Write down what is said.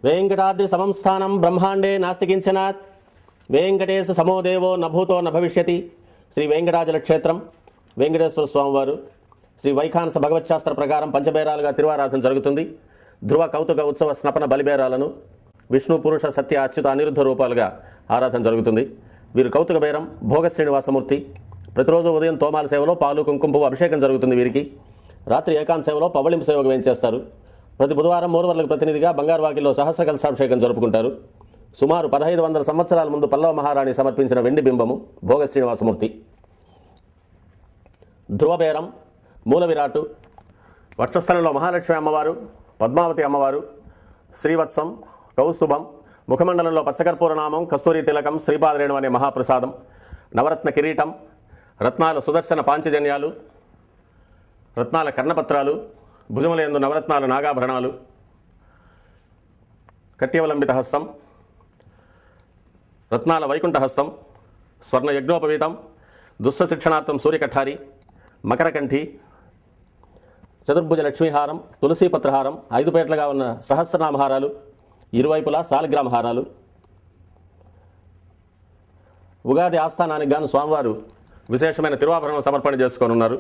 వెంకటాద్రి సమం స్థానం బ్రహ్మాండే నాస్తి కించనాత్ వెంకటేశ సమోదేవో నభూతో నభవిష్యతి. శ్రీ వెంకటాచల క్షేత్రం వెంకటేశ్వర స్వామివారు శ్రీ వైఖానస భగవత్శాస్త్ర ప్రకారం పంచబేరాలుగా తిరువారాధన జరుగుతుంది. ధ్రువ కౌతుక ఉత్సవ స్నపన బలిబేరాలను విష్ణు పురుష సత్య అచ్యుత అనిరుద్ధ రూపాలుగా ఆరాధన జరుగుతుంది. వీరు కౌతుక బేరం భోగ శ్రీనివాసమూర్తి. ప్రతిరోజు ఉదయం తోమాల సేవలో పాలు కుంకుమ అభిషేకం జరుగుతుంది వీరికి. రాత్రి ఏకాంత సేవలో పవళింపు సేవకు వేయించేస్తారు. ప్రతి బుధవారం మూరువర్లకు ప్రతినిధిగా బంగారు వాకిల్లో సహస్ర కలశాభిషేకం జరుపుకుంటారు. సుమారు 1500 సంవత్సరాల ముందు పల్లవ మహారాణి సమర్పించిన వెండి బింబము భోగ శ్రీనివాసమూర్తి. ధ్రువబేరం మూల విరాటు వక్షస్థలంలో మహాలక్ష్మి అమ్మవారు, పద్మావతి అమ్మవారు, శ్రీవత్సం, కౌస్తుభం, ముఖమండలంలో పచ్చకర్పూరనామం, కస్తూరి తిలకం, శ్రీపాదరేణు అనే మహాప్రసాదం, నవరత్న కిరీటం, రత్నాల సుదర్శన పాంచజన్యాలు, రత్నాల కర్ణపత్రాలు, భుజములందు నవరత్నాల నాగాభరణాలు, కట్యవలంబిత హస్తం, రత్నాల వైకుంఠ హస్తం, స్వర్ణ యజ్ఞోపవీతం, దుస్త శిక్షణార్థం సూర్యకఠారి, మకరకంఠి, చతుర్భుజ లక్ష్మీహారం, తులసీపత్రహారం, 5 పేట్లుగా ఉన్న సహస్రనామహారాలు, ఇరువైపులా సాలిగ్రామ హారాలు. ఉగాది ఆస్థానానికి గాను స్వామివారు విశేషమైన తిరువాభరణం సమర్పణ చేసుకోనున్నారు.